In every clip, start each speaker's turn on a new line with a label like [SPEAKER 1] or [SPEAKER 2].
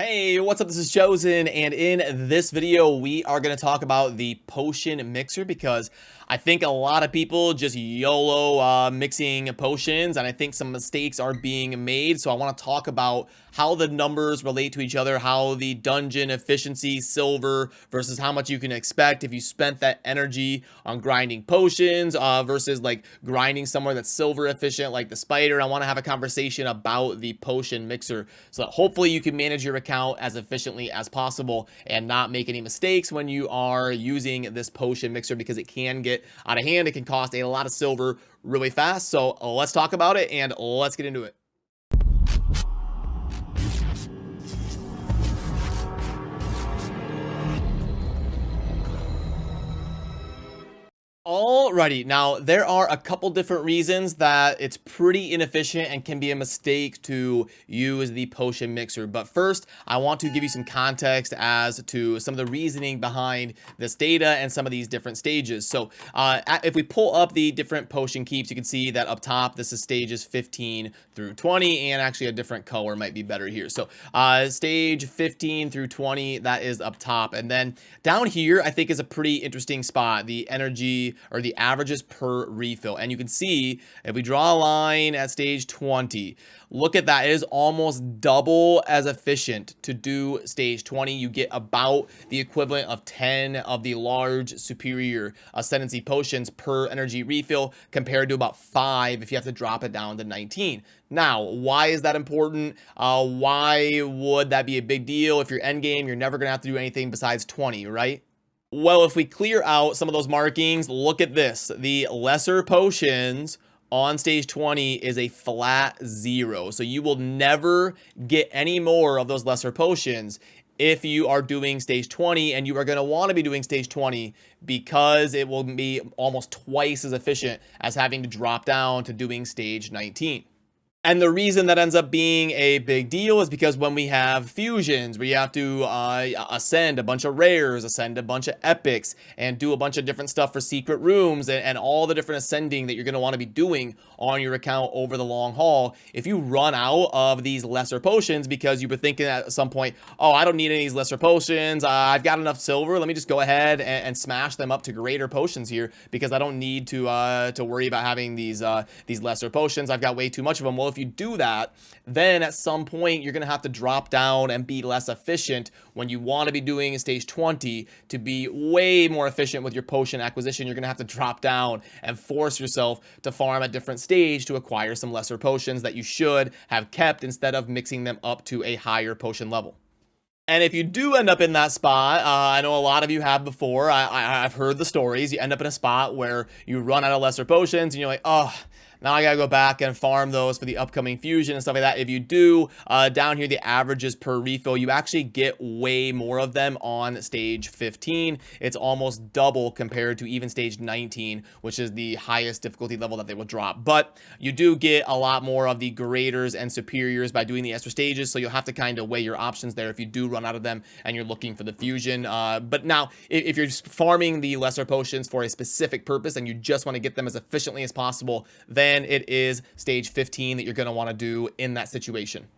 [SPEAKER 1] Hey, what's up? This is Chosen, and in this video, we are going to talk about the potion mixer because I think a lot of people just YOLO mixing potions, and I think some mistakes are being made. So I want to talk about how the numbers relate to each other, how the dungeon efficiency, silver, versus how much you can expect if you spent that energy on grinding potions versus like grinding somewhere that's silver efficient like the spider. I want to have a conversation about the potion mixer so that hopefully you can manage your account as efficiently as possible and not make any mistakes when you are using this potion mixer, because it can get out of hand. It can cost a lot of silver really fast. So let's talk about it and let's get into it. Alrighty, now there are a couple different reasons that it's pretty inefficient and can be a mistake to use the potion mixer. But first, I want to give you some context as to some of the reasoning behind this data and some of these different stages. So if we pull up the different potion keeps, you can see that up top, this is stages 15 through 20, and actually a different color might be better here. So stage 15 through 20, that is up top. And then down here, I think is a pretty interesting spot, the energy or the averages per refill. And you can see if we draw a line at stage 20, look at that. It is almost double as efficient to do stage 20. You get about the equivalent of 10 of the large superior ascendancy potions per energy refill, compared to about 5 if you have to drop it down to 19. Now, why is that important? Why would that be a big deal? If you're endgame, you're never gonna have to do anything besides 20, right? Well, if we clear out some of those markings, look at this. The lesser potions on stage 20 is a flat 0. So you will never get any more of those lesser potions if you are doing stage 20, and you are going to want to be doing stage 20 because it will be almost twice as efficient as having to drop down to doing stage 19. And the reason that ends up being a big deal is because when we have fusions where you have to ascend a bunch of rares, ascend a bunch of epics, and do a bunch of different stuff for secret rooms, and all the different ascending that you're going to want to be doing on your account over the long haul, if you run out of these lesser potions because you were thinking at some point, oh, I don't need any of these lesser potions, I've got enough silver, let me just go ahead and smash them up to greater potions here because I don't need to worry about having these lesser potions. I've got way too much of them. Well, if you do that, then at some point you're going to have to drop down and be less efficient when you want to be doing stage 20 to be way more efficient with your potion acquisition. You're going to have to drop down and force yourself to farm at different stage to acquire some lesser potions that you should have kept instead of mixing them up to a higher potion level. And if you do end up in that spot, I know a lot of you have before, I've heard the stories, you end up in a spot where you run out of lesser potions and you're like, oh, now I gotta go back and farm those for the upcoming fusion and stuff like that. If you do, down here, the averages per refill, you actually get way more of them on stage 15. It's almost double compared to even stage 19, which is the highest difficulty level that they will drop. But you do get a lot more of the graders and superiors by doing the extra stages, so you'll have to kind of weigh your options there if you do run out of them and you're looking for the fusion. But now, if you're just farming the lesser potions for a specific purpose and you just want to get them as efficiently as possible, then it is stage 15 that you're going to want to do in that situation.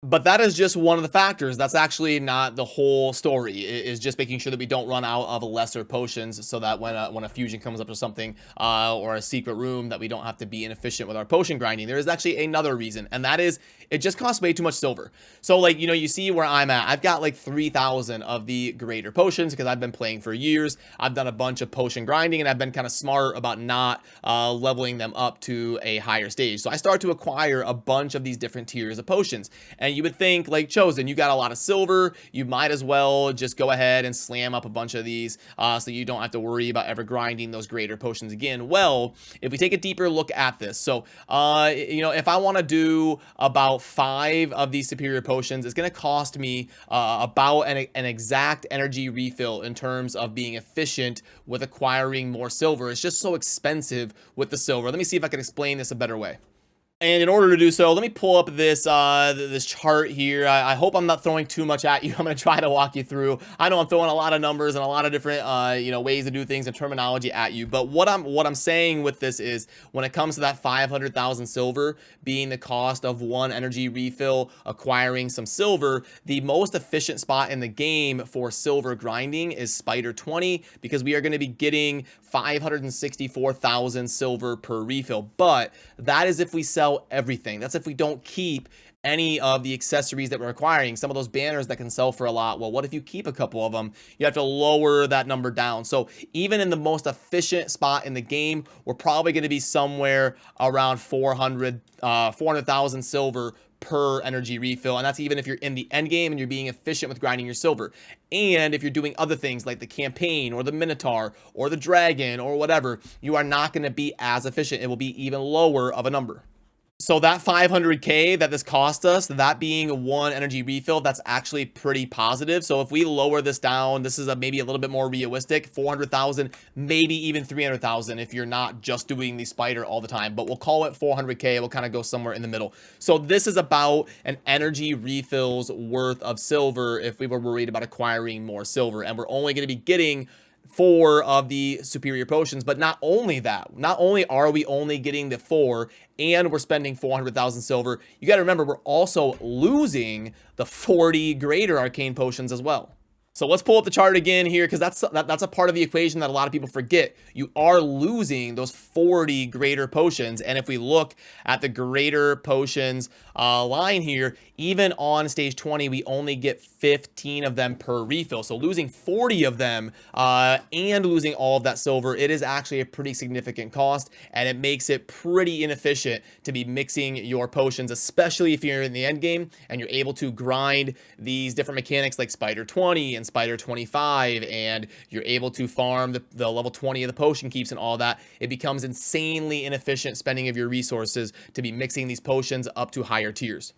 [SPEAKER 1] But that is just one of the factors. That's actually not the whole story. It is just making sure that we don't run out of lesser potions, so that when a fusion comes up or something, or a secret room, that we don't have to be inefficient with our potion grinding. There is actually another reason, and that is it just costs way too much silver. So like, you see where I'm at. I've got like 3,000 of the greater potions because I've been playing for years. I've done a bunch of potion grinding, and I've been kind of smart about not leveling them up to a higher stage. So I start to acquire a bunch of these different tiers of potions. And you would think, like, Chosen, you got a lot of silver, you might as well just go ahead and slam up a bunch of these so you don't have to worry about ever grinding those greater potions again. Well, if we take a deeper look at this, so if I want to do about 5 of these superior potions, it's going to cost me about an exact energy refill in terms of being efficient with acquiring more silver. It's just so expensive with the silver. Let me see if I can explain this a better way. And in order to do so, let me pull up this this chart here. I hope I'm not throwing too much at you. I'm going to try to walk you through. I know I'm throwing a lot of numbers and a lot of different ways to do things and terminology at you. But what I'm saying with this is, when it comes to that 500,000 silver being the cost of one energy refill, acquiring some silver, the most efficient spot in the game for silver grinding is Spider 20, because we are going to be getting 564,000 silver per refill. But that is if we sell everything. That's if we don't keep any of the accessories that we're acquiring. Some of those banners that can sell for a lot. Well, what if you keep a couple of them? You have to lower that number down. So even in the most efficient spot in the game, we're probably going to be somewhere around 400,000 silver per energy refill. And that's even if you're in the end game and you're being efficient with grinding your silver. And if you're doing other things like the campaign or the Minotaur or the Dragon or whatever, you are not going to be as efficient. It will be even lower of a number. So that 500K that this cost us, that being one energy refill, that's actually pretty positive. So if we lower this down, this is maybe a little bit more realistic, 400,000, maybe even 300,000 if you're not just doing the spider all the time. But we'll call it 400K. We'll kind of go somewhere in the middle. So this is about an energy refill's worth of silver if we were worried about acquiring more silver. And we're only going to be getting 4 of the superior potions. But not only that, not only are we only getting the 4 and we're spending 400,000 silver, you got to remember we're also losing the 40 greater arcane potions as well. So let's pull up the chart again here, because that's a part of the equation that a lot of people forget. You are losing those 40 greater potions. And if we look at the greater potions line here, even on stage 20, we only get 15 of them per refill. So losing 40 of them and losing all of that silver, it is actually a pretty significant cost, and it makes it pretty inefficient to be mixing your potions, especially if you're in the end game and you're able to grind these different mechanics like Spider 20 and Spider 25, and you're able to farm the level 20 of the potion keeps and all that. It becomes insanely inefficient spending of your resources to be mixing these potions up to higher tiers.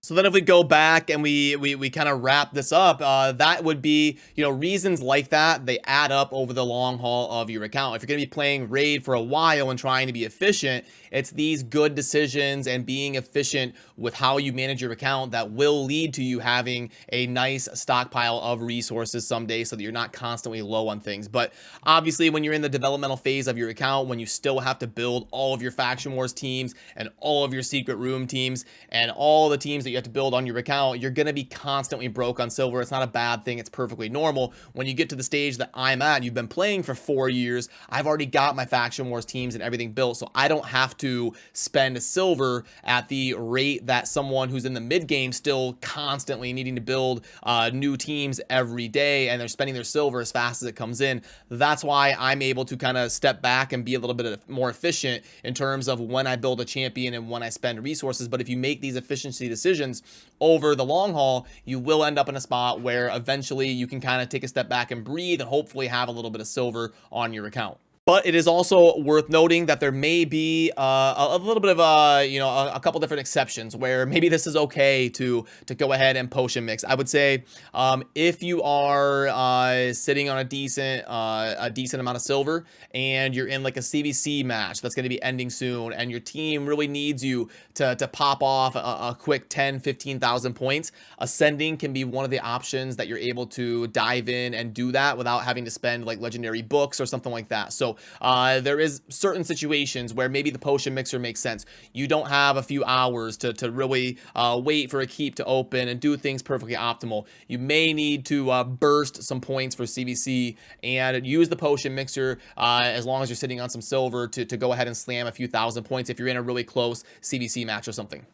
[SPEAKER 1] So then if we go back and we kind of wrap this up, that would be, reasons like that, they add up over the long haul of your account. If you're going to be playing Raid for a while and trying to be efficient, it's these good decisions and being efficient with how you manage your account that will lead to you having a nice stockpile of resources someday, so that you're not constantly low on things. But obviously, when you're in the developmental phase of your account, when you still have to build all of your Faction Wars teams and all of your Secret Room teams and all the teams that you have to build on your account, you're going to be constantly broke on silver. It's not a bad thing. It's perfectly normal. When you get to the stage that I'm at, you've been playing for 4 years, I've already got my Faction Wars teams and everything built, so I don't have to spend silver at the rate that someone who's in the mid game still constantly needing to build new teams every day, and they're spending their silver as fast as it comes in. That's why I'm able to kind of step back and be a little bit more efficient in terms of when I build a champion and when I spend resources. But if you make these efficiency decisions over the long haul, you will end up in a spot where eventually you can kind of take a step back and breathe and hopefully have a little bit of silver on your account. But it is also worth noting that there may be a little bit of a couple different exceptions where maybe this is okay to go ahead and potion mix. I would say if you are sitting on a decent amount of silver and you're in like a CVC match that's going to be ending soon, and your team really needs you to pop off a quick 10-15,000 points, ascending can be one of the options that you're able to dive in and do that without having to spend like legendary books or something like that. So there is certain situations where maybe the potion mixer makes sense. You don't have a few hours to really wait for a keep to open and do things perfectly optimal. You may need to burst some points for CVC and use the potion mixer as long as you're sitting on some silver to go ahead and slam a few thousand points if you're in a really close CVC match or something.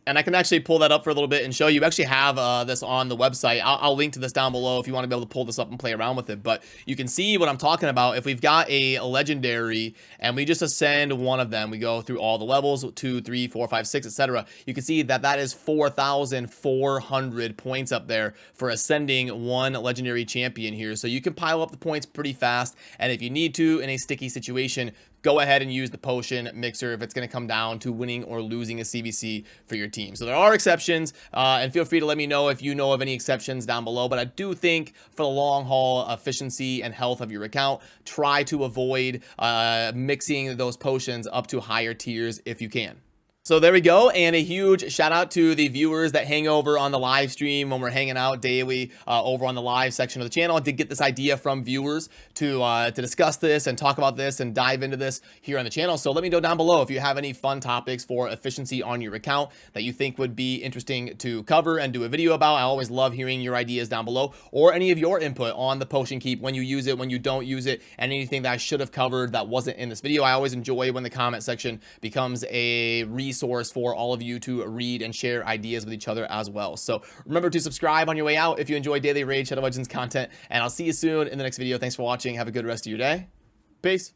[SPEAKER 1] And I can actually pull that up for a little bit and show you. We actually have this on the website. I'll link to this down below if you want to be able to pull this up and play around with it. But you can see what I'm talking about. If we've got a legendary and we just ascend one of them, we go through all the levels, 2, 3, 4, 5, 6, etc. You can see that is 4,400 points up there for ascending one legendary champion here. So you can pile up the points pretty fast. And if you need to, in a sticky situation, go ahead and use the potion mixer if it's going to come down to winning or losing a CVC for your team. So there are exceptions, and feel free to let me know if you know of any exceptions down below. But I do think for the long haul efficiency and health of your account, try to avoid mixing those potions up to higher tiers if you can. So there we go, and a huge shout out to the viewers that hang over on the live stream when we're hanging out daily over on the live section of the channel. I did get this idea from viewers to discuss this and talk about this and dive into this here on the channel. So let me know down below if you have any fun topics for efficiency on your account that you think would be interesting to cover and do a video about. I always love hearing your ideas down below, or any of your input on the potion keep, when you use it, when you don't use it, and anything that I should have covered that wasn't in this video. I always enjoy when the comment section becomes a resource for all of you to read and share ideas with each other as well. So remember to subscribe on your way out if you enjoy daily Raid Shadow Legends content, and I'll see you soon in the next video. Thanks for watching. Have a good rest of your day. Peace.